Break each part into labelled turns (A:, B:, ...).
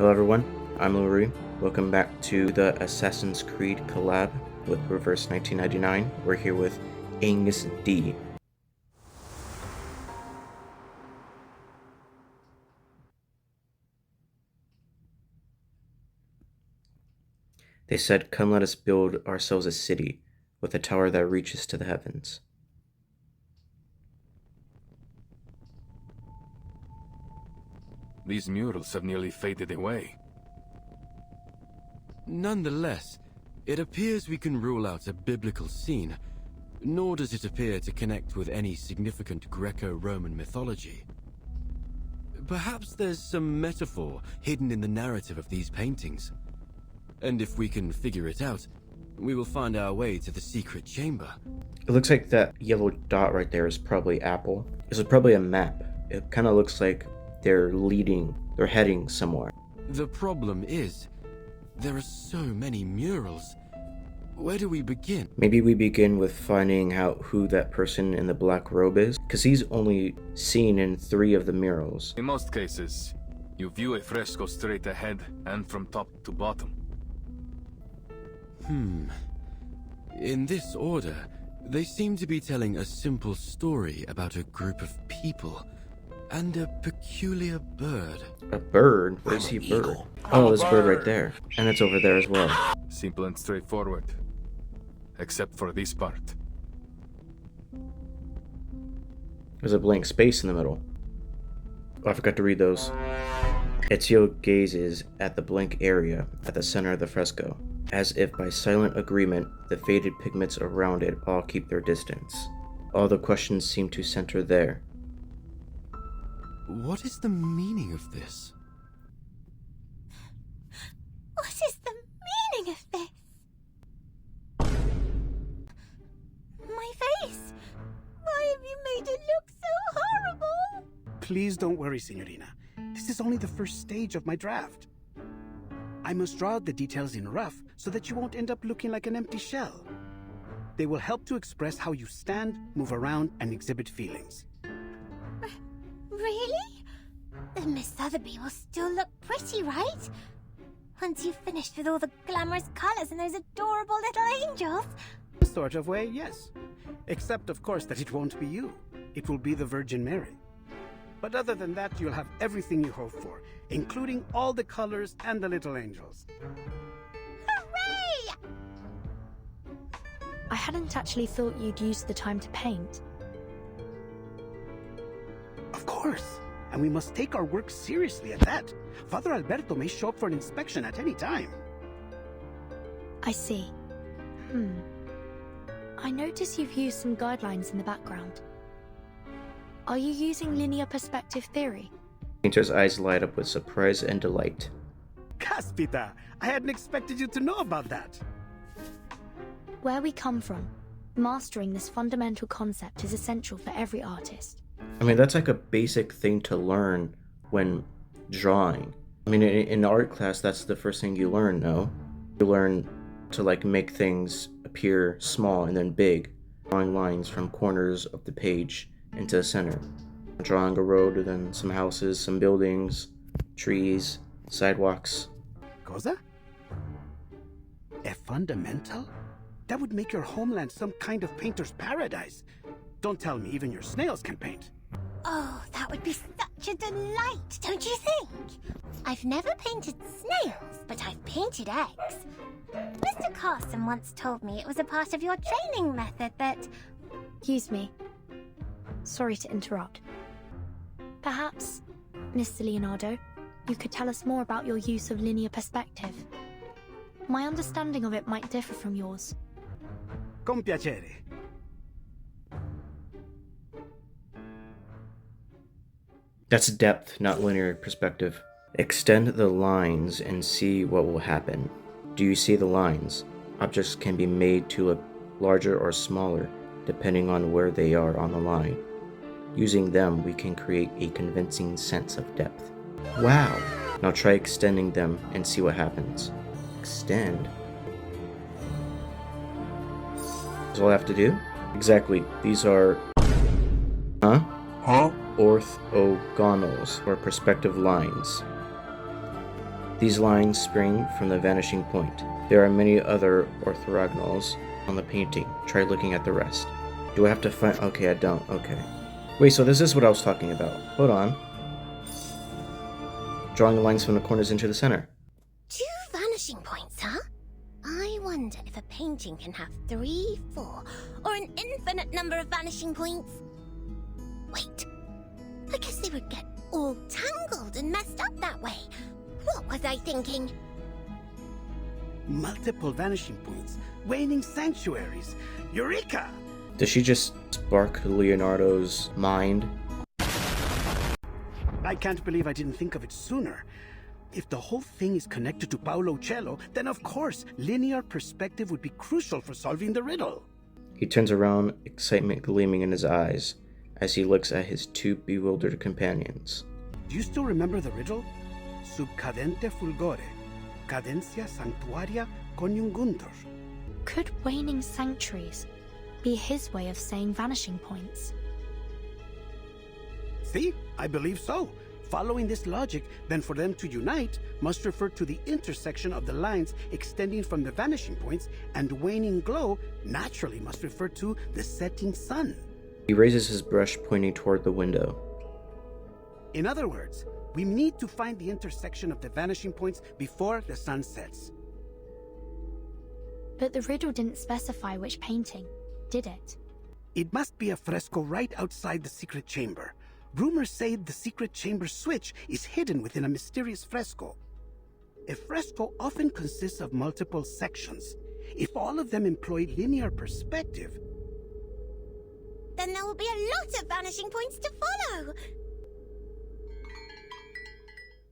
A: Hello everyone, I'm Louis. Welcome back to the Assassin's Creed collab with Reverse 1999. We're here with Angus D. They said, "Come let us build ourselves a city with a tower that reaches to the heavens."
B: These murals have nearly faded away.
C: Nonetheless, it appears we can rule out a biblical scene, nor does it appear to connect with any significant Greco-Roman mythology. Perhaps there's some metaphor hidden in the narrative of these paintings. And if we can figure it out, we will find our way to the secret chamber.
A: It looks like that yellow dot right there is probably Apple. This is probably a map. It kind of looks like they're heading somewhere.
C: The problem is, there are so many murals. Where do we begin?
A: Maybe we begin with finding out who that person in the black robe is, because he's only seen in 3 of the murals.
B: In most cases, you view a fresco straight ahead and from top to bottom.
C: In this order, they seem to be telling a simple story about a group of people and a peculiar bird.
A: A bird? Where's he a bird? Oh, there's a bird right there. And it's over there as well.
B: Simple and straightforward. Except for this part.
A: There's a blank space in the middle. Oh, I forgot to read those. Ezio gazes at the blank area at the center of the fresco. As if by silent agreement, the faded pigments around it all keep their distance. All the questions seem to center there.
C: What is the meaning of this?
D: What is the meaning of this? My face! Why have you made it look so horrible?
E: Please don't worry, Signorina. This is only the first stage of my draft. I must draw out the details in rough so that you won't end up looking like an empty shell. They will help to express how you stand, move around, and exhibit feelings.
D: Really? The Miss Sotheby will still look pretty, right? Once you've finished with all the glamorous colors and those adorable little angels.
E: Sort of way, yes. Except, of course, that it won't be you. It will be the Virgin Mary. But other than that, you'll have everything you hope for, including all the colors and the little angels.
D: Hooray!
F: I hadn't actually thought you'd use the time to paint.
E: Of course. And we must take our work seriously at that. Father Alberto may show up for an inspection at any time.
F: I see. I notice you've used some guidelines in the background. Are you using linear perspective theory?
A: Painter's eyes light up with surprise and delight.
E: Caspita, I hadn't expected you to know about that.
F: Where we come from, mastering this fundamental concept is essential for every artist.
A: I mean, that's like a basic thing to learn when drawing. I mean, in art class, that's the first thing you learn, no? You learn to like make things appear small and then big, drawing lines from corners of the page into the center. Drawing a road, and then some houses, some buildings, trees, sidewalks.
E: Cosa? A fundamental? That would make your homeland some kind of painter's paradise. Don't tell me even your snails can paint.
D: Oh, that would be such a delight, don't you think? I've never painted snails, but I've painted eggs. Mr. Carson once told me it was a part of your training method that...
F: Excuse me. Sorry to interrupt. Perhaps, Mr. Leonardo, you could tell us more about your use of linear perspective. My understanding of it might differ from yours.
E: Con piacere.
A: That's depth, not linear perspective. Extend the lines and see what will happen. Do you see the lines? Objects can be made to look larger or smaller, depending on where they are on the line. Using them, we can create a convincing sense of depth. Wow! Now try extending them and see what happens. Extend. That's all I have to do? Exactly. These are... Huh? Orthogonals, or perspective lines. These lines spring from the vanishing point. There are many other orthogonals on the painting. Try looking at the rest. Do I have to find... Okay, I don't. Okay. Wait, so this is what I was talking about. Hold on. Drawing the lines from the corners into the center.
D: 2 vanishing points, huh? I wonder if a painting can have 3, 4, or an infinite number of vanishing points. Wait, I guess they would get all tangled and messed up that way. What was I thinking?
E: Multiple vanishing points, waning sanctuaries. Eureka!
A: Does she just spark Leonardo's mind?
E: I can't believe I didn't think of it sooner. If the whole thing is connected to Paolo Cello, then of course, linear perspective would be crucial for solving the riddle.
A: He turns around, excitement gleaming in his eyes, as he looks at his 2 bewildered companions.
E: Do you still remember the riddle? Sub cadente fulgore, cadencia sanctuaria coniunguntur.
F: Could waning sanctuaries be his way of saying vanishing points?
E: See? I believe so. Following this logic, then for them to unite must refer to the intersection of the lines extending from the vanishing points, and waning glow naturally must refer to the setting sun.
A: He raises his brush, pointing toward the window.
E: In other words, we need to find the intersection of the vanishing points before the sun sets.
F: But the riddle didn't specify which painting, did it?
E: It must be a fresco right outside the secret chamber. Rumors say the secret chamber switch is hidden within a mysterious fresco. A fresco often consists of multiple sections. If all of them employ linear perspective,
D: Then there will be a lot of vanishing points to follow.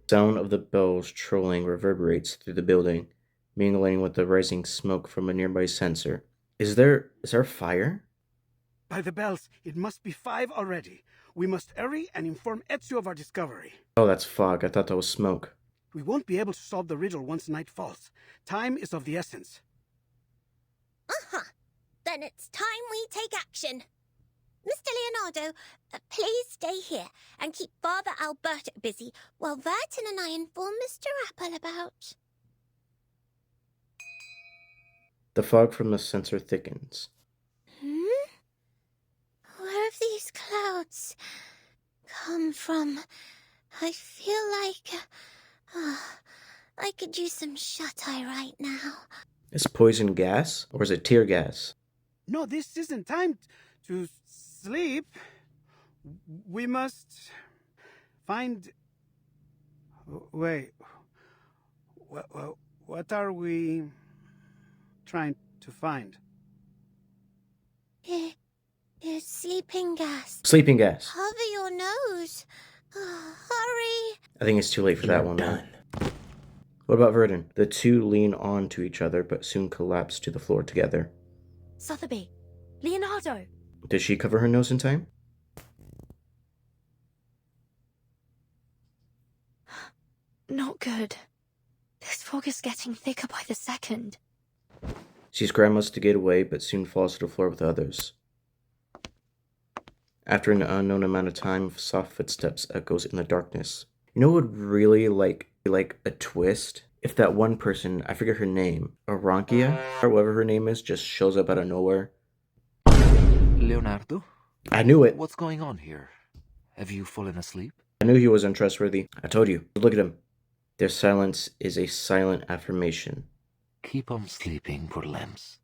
A: Sound of the bells trolling reverberates through the building, mingling with the rising smoke from a nearby sensor. Is there fire?
E: by the bells, it must be 5 already. We must hurry and inform Ezio of our discovery.
A: Oh, that's fog. I thought that was smoke.
E: We won't be able to solve the riddle once night falls. Time is of the essence.
D: Uh-huh. Then it's time we take action. Mr. Leonardo, please stay here and keep Father Alberto busy while Vertin and I inform Mr. Apple about...
A: The fog from the sensor thickens.
D: Where have these clouds come from? I feel like... I could use some shut-eye right now.
A: Is poison gas? Or is it tear gas?
E: No, this isn't time to sleep. We must find... Wait. What are we trying to find?
D: It's sleeping gas.
A: Sleeping gas.
D: Cover your nose. Hurry.
A: I think it's too late for that one. Done. What about Verdun? The two lean on to each other, but soon collapse to the floor together.
F: Sotheby! Leonardo!
A: Did she cover her nose in time?
F: Not good. This fog is getting thicker by the second.
A: She scrambles to get away, but soon falls to the floor with the others. After an unknown amount of time, soft footsteps echoes in the darkness. You know what would really like a twist? If that one person, I forget her name, Arankia, or whatever her name is, just shows up out of nowhere.
G: Leonardo?
A: I knew it.
G: What's going on here? Have you fallen asleep?
A: I knew he was untrustworthy. I told you. Look at him. Their silence is a silent affirmation.
G: Keep on sleeping, poor lambs.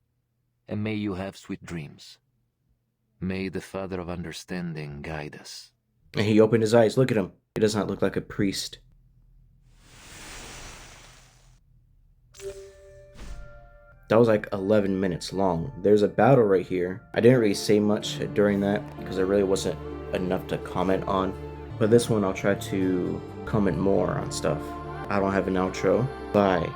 G: And may you have sweet dreams. May the Father of Understanding guide us.
A: And he opened his eyes. Look at him. He does not look like a priest. That was like 11 minutes long. There's a battle right here. I didn't really say much during that because there really wasn't enough to comment on. But this one I'll try to comment more on stuff. I don't have an outro. Bye.